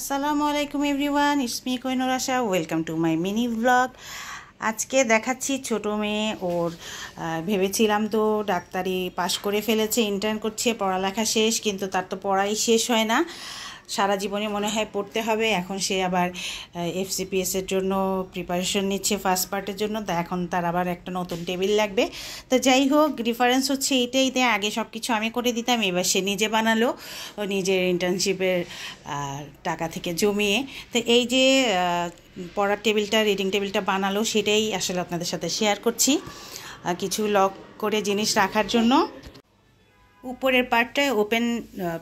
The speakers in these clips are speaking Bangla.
আসসালামু আলাইকুম everyone, it's me Kohinoor Asha. Welcome to my mini blog. আজকে দেখাচ্ছি ছোটো মেয়ে ওর ভেবেছিলাম তো ডাক্তারি পাশ করে ফেলেছে, ইন্টার্ন করছে, পড়ালেখা শেষ, কিন্তু তার তো পড়াই শেষ হয় না, সারা জীবনে মনে হয় পড়তে হবে। এখন সে আবার এফসিপিএসের জন্য প্রিপারেশন নিচ্ছে ফার্স্ট পার্টের জন্য, তা এখন তার আবার একটা নতুন টেবিল লাগবে। তো যাই হোক, ডিফারেন্স হচ্ছে এইটাইতে, আগে সব কিছু আমি করে দিতাম, এবার সে নিজে বানালো নিজের ইন্টার্নশিপের টাকা থেকে জমিয়ে। তো এই যে পড়ার টেবিলটা, রিডিং টেবিলটা বানালো, সেটাই আসলে আপনাদের সাথে শেয়ার করছি। কিছু লক করে জিনিস রাখার জন্য, উপরের পার্টটায় ওপেন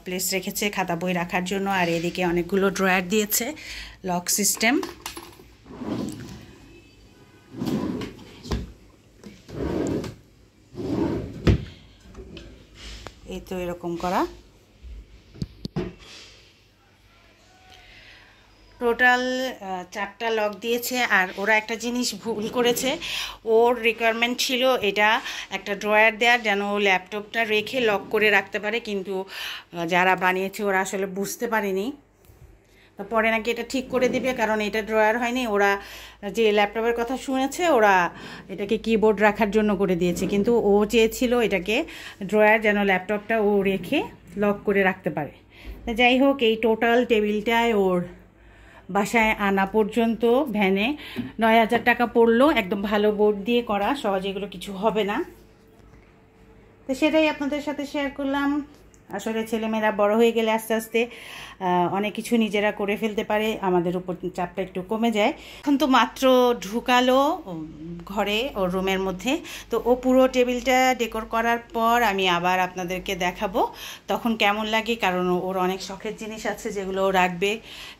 প্লেস রেখেছে খাতা বই রাখার জন্য, আর এদিকে অনেকগুলো ড্রয়ার দিয়েছে, লক সিস্টেম। এই তো এরকম করা। টোটাল 4টা লক দিয়েছে। আর ওরা একটা জিনিস ভুল করেছে, ওর রিকোয়ারমেন্ট ছিল এটা একটা ড্রয়ার দেওয়ার, যেন ল্যাপটপটা রেখে লক করে রাখতে পারে, কিন্তু যারা বানিয়েছে ওরা আসলে বুঝতে পারেনি। তো পরে নাকি এটা ঠিক করে দিবে, কারণ এটা ড্রয়ার হয়নি, ওরা যে ল্যাপটপের কথা শুনেছে ওরা এটাকে কিবোর্ড রাখার জন্য করে দিয়েছে, কিন্তু ও চেয়েছিল এটাকে ড্রয়ার, যেন ল্যাপটপটা ও রেখে লক করে রাখতে পারে। তো যাই হোক, এই টোটাল টেবিলটায় ওর বাসায় আনা পর্যন্ত ভ্যানে 9,000 টাকা পড়লো, একদম ভালো বোর্ড দিয়ে করা, সহজে এগুলো কিছু হবে না। তো সেটাই আপনাদের সাথে শেয়ার করলাম। আসলে ছেলেমেয়েরা বড় হয়ে গেলে আস্তে আস্তে অনেক কিছু নিজেরা করে ফেলতে পারে, আমাদের উপর চাপটা একটু কমে যায়। এখন তো মাত্র ঢুকালো ঘরে, ওর রুমের মধ্যে। তো ও পুরো টেবিলটা ডেকোর করার পর আমি আবার আপনাদেরকে দেখাবো তখন কেমন লাগে, কারণ ওর অনেক শখের জিনিস আছে যেগুলো ও রাখবে,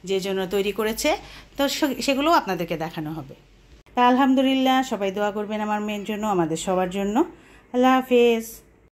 যে জন্য তৈরি করেছে। তো সেগুলোও আপনাদেরকে দেখানো হবে। তা আলহামদুলিল্লাহ, সবাই দোয়া করবেন আমার মেয়ের জন্য, আমাদের সবার জন্য। আল্লাহ হাফেজ।